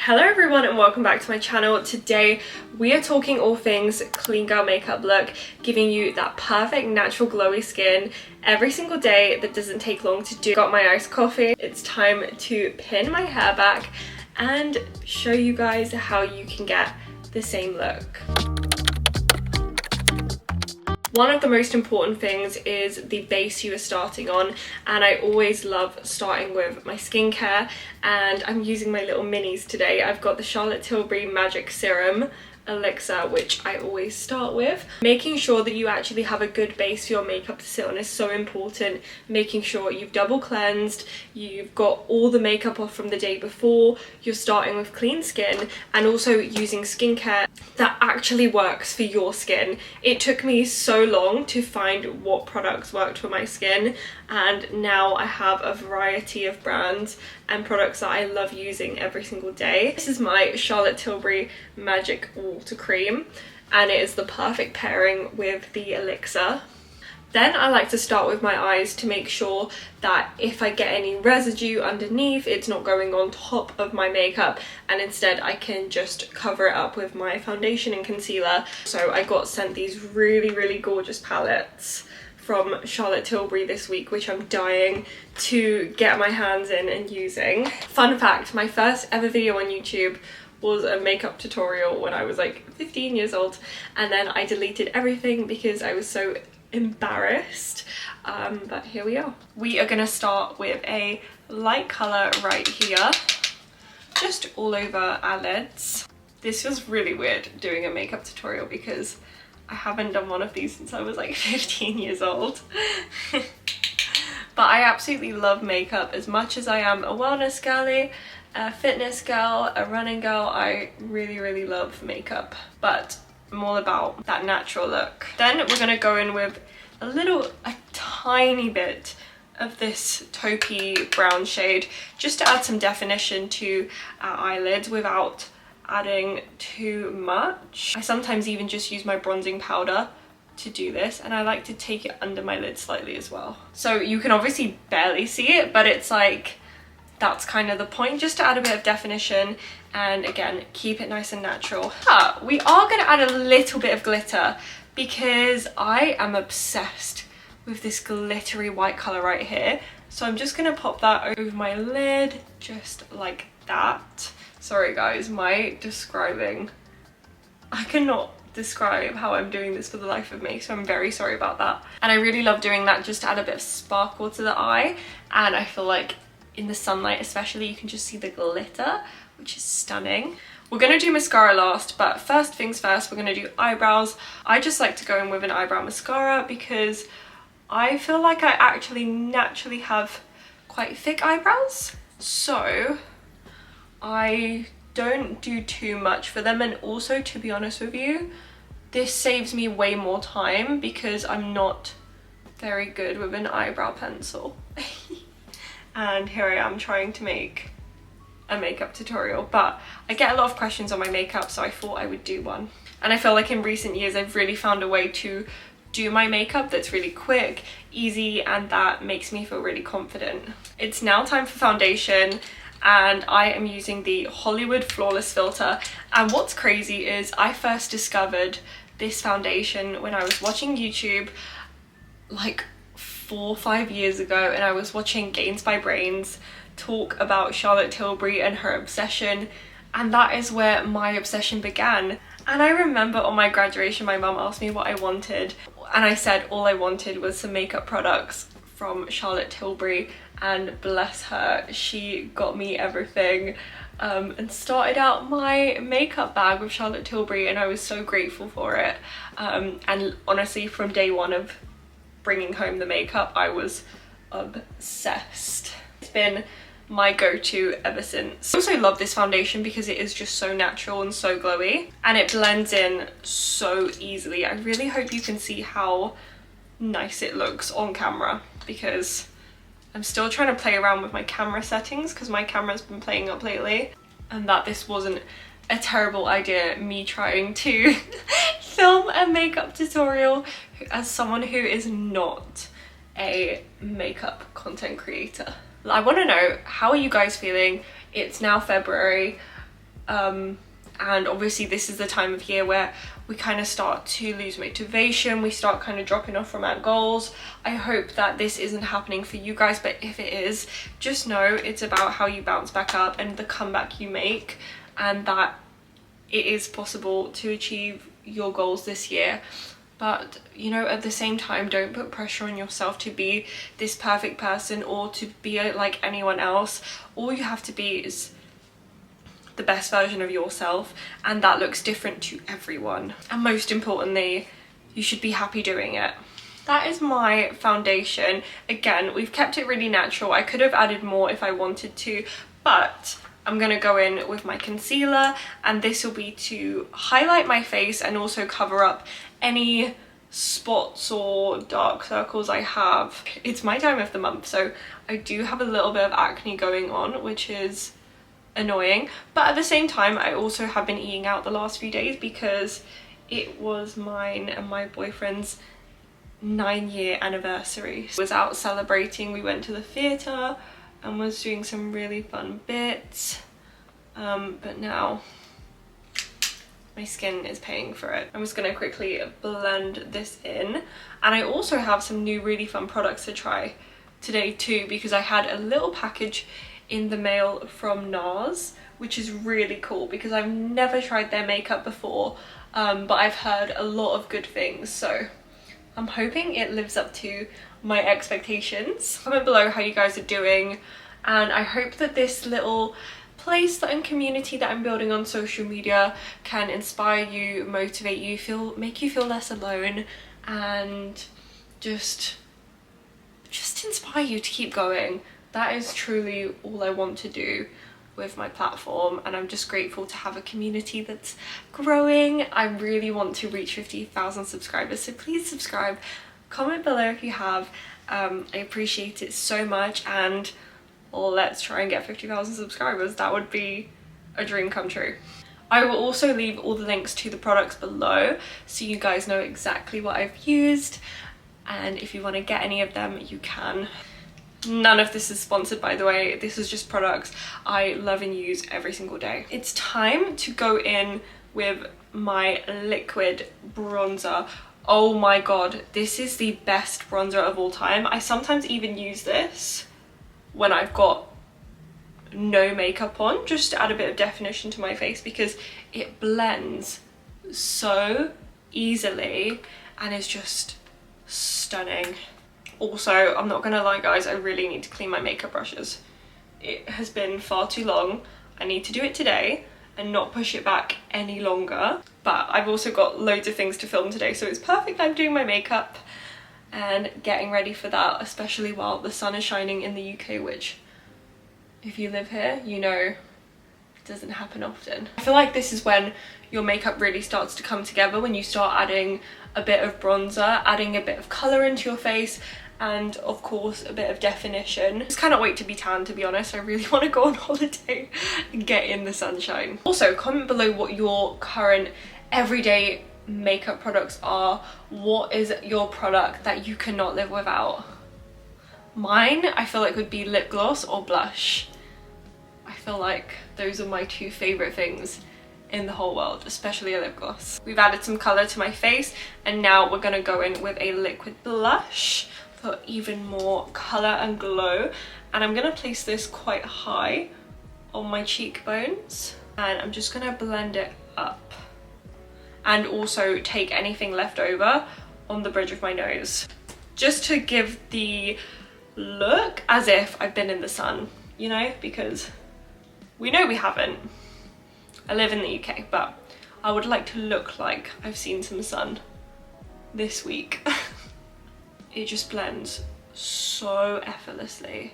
Hello everyone and welcome back to my channel. Today we are talking all things clean girl makeup look, giving you that perfect natural glowy skin every single day that doesn't take long to do. Got my iced coffee. It's time to pin my hair back and show you guys how you can get the same look. One of the most important things is the base you are starting on, and I always love starting with my skincare, and I'm using my little minis today. I've got the Charlotte Tilbury Magic Serum Elixir, which I always start with. Making sure that you actually have a good base for your makeup to sit on is so important. Making sure you've double cleansed, you've got all the makeup off from the day before, you're starting with clean skin, and also using skincare that actually works for your skin. It took me so long to find what products worked for my skin, and now I have a variety of brands and products that I love using every single day. This is my Charlotte Tilbury Magic Water Cream, and it is the perfect pairing with the Elixir. Then I like to start with my eyes to make sure that if I get any residue underneath, it's not going on top of my makeup, and instead I can just cover it up with my foundation and concealer. So I got sent these really gorgeous palettes from Charlotte Tilbury this week, which I'm dying to get my hands in and using. Fun fact, my first ever video on YouTube was a makeup tutorial when I was like 15 years old, and then I deleted everything because I was so embarrassed, but here we are. We are gonna start with a light color right here, just all over our lids. This was really weird doing a makeup tutorial because I haven't done one of these since I was like 15 years old. But I absolutely love makeup as much as I am a wellness girly, a fitness girl, a running girl. I really love makeup, but I'm all about that natural look. Then we're gonna go in with a tiny bit of this taupey brown shade, just to add some definition to our eyelids without adding too much. I sometimes even just use my bronzing powder to do this, and I like to take it under my lid slightly as well. So you can obviously barely see it, but it's like, that's kind of the point, just to add a bit of definition and again keep it nice and natural. We are going to add a little bit of glitter because I am obsessed with this glittery white colour right here. So I'm just going to pop that over my lid just like that. Sorry guys, I cannot describe how I'm doing this for the life of me, so I'm very sorry about that. And I really love doing that just to add a bit of sparkle to the eye, and I feel like in the sunlight especially you can just see the glitter, which is stunning. We're going to do mascara last, but first things first, we're going to do eyebrows. I just like to go in with an eyebrow mascara because I feel like I actually naturally have quite thick eyebrows, so I don't do too much for them. And also, to be honest with you, this saves me way more time because I'm not very good with an eyebrow pencil. And here I am trying to make a makeup tutorial, but I get a lot of questions on my makeup, so I thought I would do one. And I feel like in recent years I've really found a way to do my makeup that's really quick, easy, and that makes me feel really confident. It's now time for foundation, and I am using the Hollywood Flawless filter. And what's crazy is I first discovered this foundation when I was watching YouTube like 4 or 5 years ago, and I was watching Gains by Brains talk about Charlotte Tilbury and her obsession, and that is where my obsession began. And I remember on my graduation my mum asked me what I wanted, and I said all I wanted was some makeup products from Charlotte Tilbury, and bless her, she got me everything, and started out my makeup bag with Charlotte Tilbury, and I was so grateful for it. And honestly, from day one of bringing home the makeup, I was obsessed. It's been my go-to ever since. I also love this foundation because it is just so natural and so glowy, and it blends in so easily. I really hope you can see how nice it looks on camera, because I'm still trying to play around with my camera settings because my camera's been playing up lately, and that this wasn't a terrible idea, me trying to film a makeup tutorial as someone who is not a makeup content creator. I want to know, how are you guys feeling? It's now February. And obviously this is the time of year where we kind of start to lose motivation, we start kind of dropping off from our goals. I hope that this isn't happening for you guys, but if it is, just know it's about how you bounce back up and the comeback you make, and that it is possible to achieve your goals this year. But you know, at the same time, don't put pressure on yourself to be this perfect person or to be like anyone else. All you have to be is the best version of yourself, and that looks different to everyone. And most importantly, you should be happy doing it. That is my foundation. Again, we've kept it really natural. I could have added more if I wanted to, but I'm gonna go in with my concealer, and this will be to highlight my face and also cover up any spots or dark circles I have. It's my time of the month, so I do have a little bit of acne going on, which is annoying, but at the same time I also have been eating out the last few days because it was mine and my boyfriend's 9-year anniversary. I was out celebrating, we went to the theatre and was doing some really fun bits, but now my skin is paying for it. I'm just gonna quickly blend this in, and I also have some new really fun products to try today too, because I had a little package in the mail from NARS, which is really cool because I've never tried their makeup before, but I've heard a lot of good things, so I'm hoping it lives up to my expectations. Comment below how you guys are doing, and I hope that this little place and community that I'm building on social media can inspire you, motivate you, make you feel less alone, and just inspire you to keep going. That is truly all I want to do with my platform, and I'm just grateful to have a community that's growing. I really want to reach 50,000 subscribers, so please subscribe, comment below if you have. I appreciate it so much, and let's try and get 50,000 subscribers. That would be a dream come true. I will also leave all the links to the products below so you guys know exactly what I've used, and if you want to get any of them you can. None of this is sponsored, by the way. This is just products I love and use every single day. It's time to go in with my liquid bronzer. Oh my god, this is the best bronzer of all time. I sometimes even use this when I've got no makeup on, just to add a bit of definition to my face, because it blends so easily and is just stunning. Also, I'm not gonna lie guys, I really need to clean my makeup brushes. It has been far too long. I need to do it today and not push it back any longer. But I've also got loads of things to film today, so it's perfect I'm doing my makeup and getting ready for that, especially while the sun is shining in the UK, which if you live here, you know it doesn't happen often. I feel like this is when your makeup really starts to come together, when you start adding a bit of bronzer, adding a bit of colour into your face, and of course a bit of definition. I just cannot wait to be tan, to be honest. I really want to go on holiday and get in the sunshine. Also, comment below what your current everyday makeup products are. What is your product that you cannot live without? Mine, I feel like, would be lip gloss or blush. I feel like those are my two favourite things in the whole world, especially a lip gloss. We've added some colour to my face, and now we're gonna go in with a liquid blush for even more colour and glow. And I'm gonna place this quite high on my cheekbones, and I'm just gonna blend it up, and also take anything left over on the bridge of my nose, just to give the look as if I've been in the sun, you know, because we know we haven't. I live in the UK, but I would like to look like I've seen some sun this week. It just blends so effortlessly.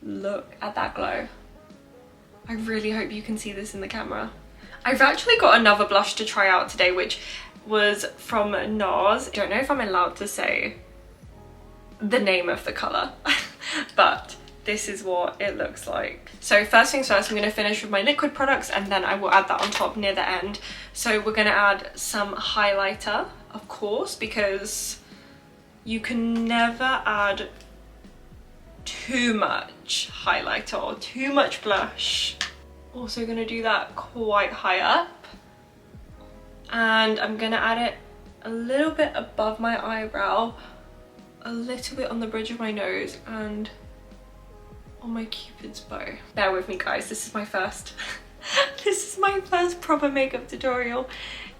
Look at that glow. I really hope you can see this in the camera. I've actually got another blush to try out today, which was from NARS. I don't know if I'm allowed to say the name of the colour, but this is what it looks like. So first things first, I'm going to finish with my liquid products, and then I will add that on top near the end. So we're going to add some highlighter, of course, because you can never add too much highlighter or too much blush. Also gonna do that quite high up. And I'm gonna add it a little bit above my eyebrow, a little bit on the bridge of my nose, and on my cupid's bow. Bear with me guys, this is my first this is my first proper makeup tutorial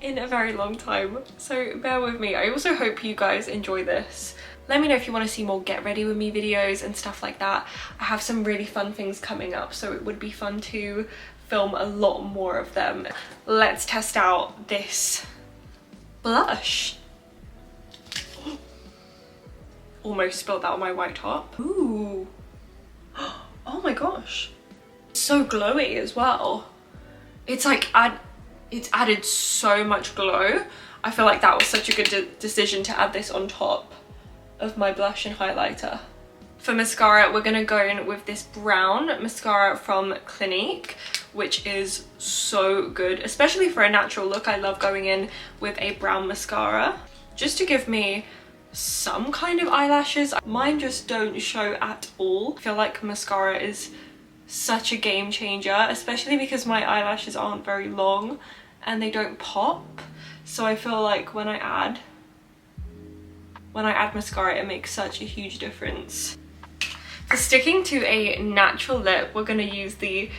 in a very long time, so bear with me. I also hope you guys enjoy this. Let me know if you want to see more get ready with me videos and stuff like that. I have some really fun things coming up, so it would be fun to film a lot more of them. Let's test out this blush. Almost spilled that on my white top. Ooh. Oh my gosh. So glowy as well. It's like it's added so much glow. I feel like that was such a good decision to add this on top of my blush and highlighter. For mascara, we're gonna go in with this brown mascara from Clinique, which is so good, especially for a natural look. I love going in with a brown mascara just to give me some kind of eyelashes. Mine just don't show at all. I feel like mascara is such a game changer, especially because my eyelashes aren't very long and they don't pop. So I feel like when I add mascara, it makes such a huge difference. For sticking to a natural lip, we're gonna use the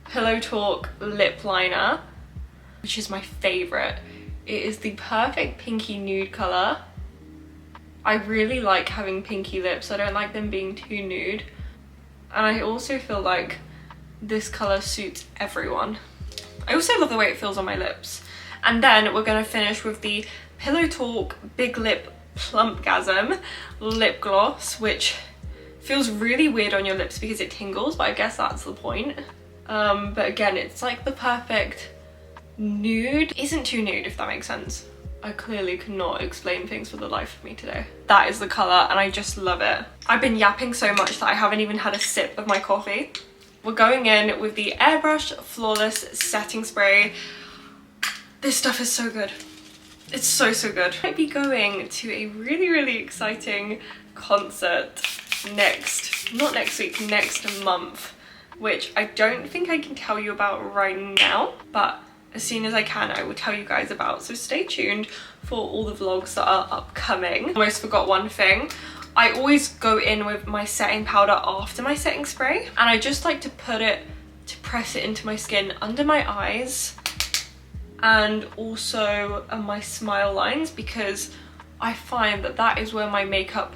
Pillow Talk lip liner, which is my favorite. It is the perfect pinky nude color. I really like having pinky lips. I don't like them being too nude. And I also feel like this color suits everyone. I also love the way it feels on my lips. And then we're gonna finish with the Pillow Talk Big Lip Plumpgasm lip gloss, which feels really weird on your lips because it tingles, but I guess that's the point. But again, it's like the perfect nude. Isn't too nude, if that makes sense. I clearly cannot explain things for the life of me today. That is the colour and I just love it. I've been yapping so much that I haven't even had a sip of my coffee. We're going in with the Airbrush Flawless Setting Spray. This stuff is so good. It's so good. I might be going to a really exciting concert next month, which I don't think I can tell you about right now, but as soon as I can, I will tell you guys about. So stay tuned for all the vlogs that are upcoming. Almost forgot one thing. I always go in with my setting powder after my setting spray, and I just like to press it into my skin under my eyes and also on my smile lines, because I find that that is where my makeup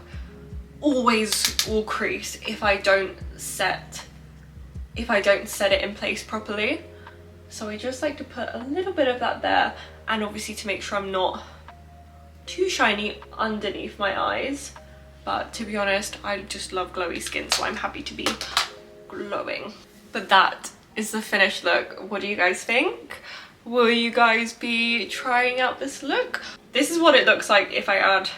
always will crease if I don't set it in place properly. So I just like to put a little bit of that there, and obviously to make sure I'm not too shiny underneath my eyes. But to be honest, I just love glowy skin, so I'm happy to be glowing. But that is the finished look. What do you guys think? Will you guys be trying out this look? This is what it looks like if I add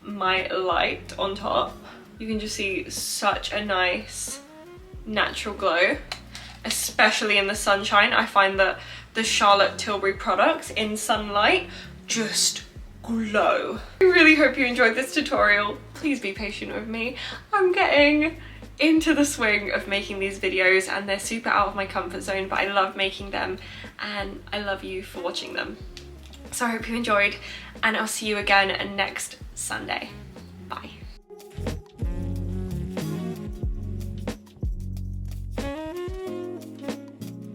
my light on top. You can just see such a nice natural glow. Especially in the sunshine. I find that the Charlotte Tilbury products in sunlight just glow. I really hope you enjoyed this tutorial. Please be patient with me. I'm getting into the swing of making these videos and they're super out of my comfort zone, but I love making them and I love you for watching them. So I hope you enjoyed, and I'll see you again next Sunday. Bye.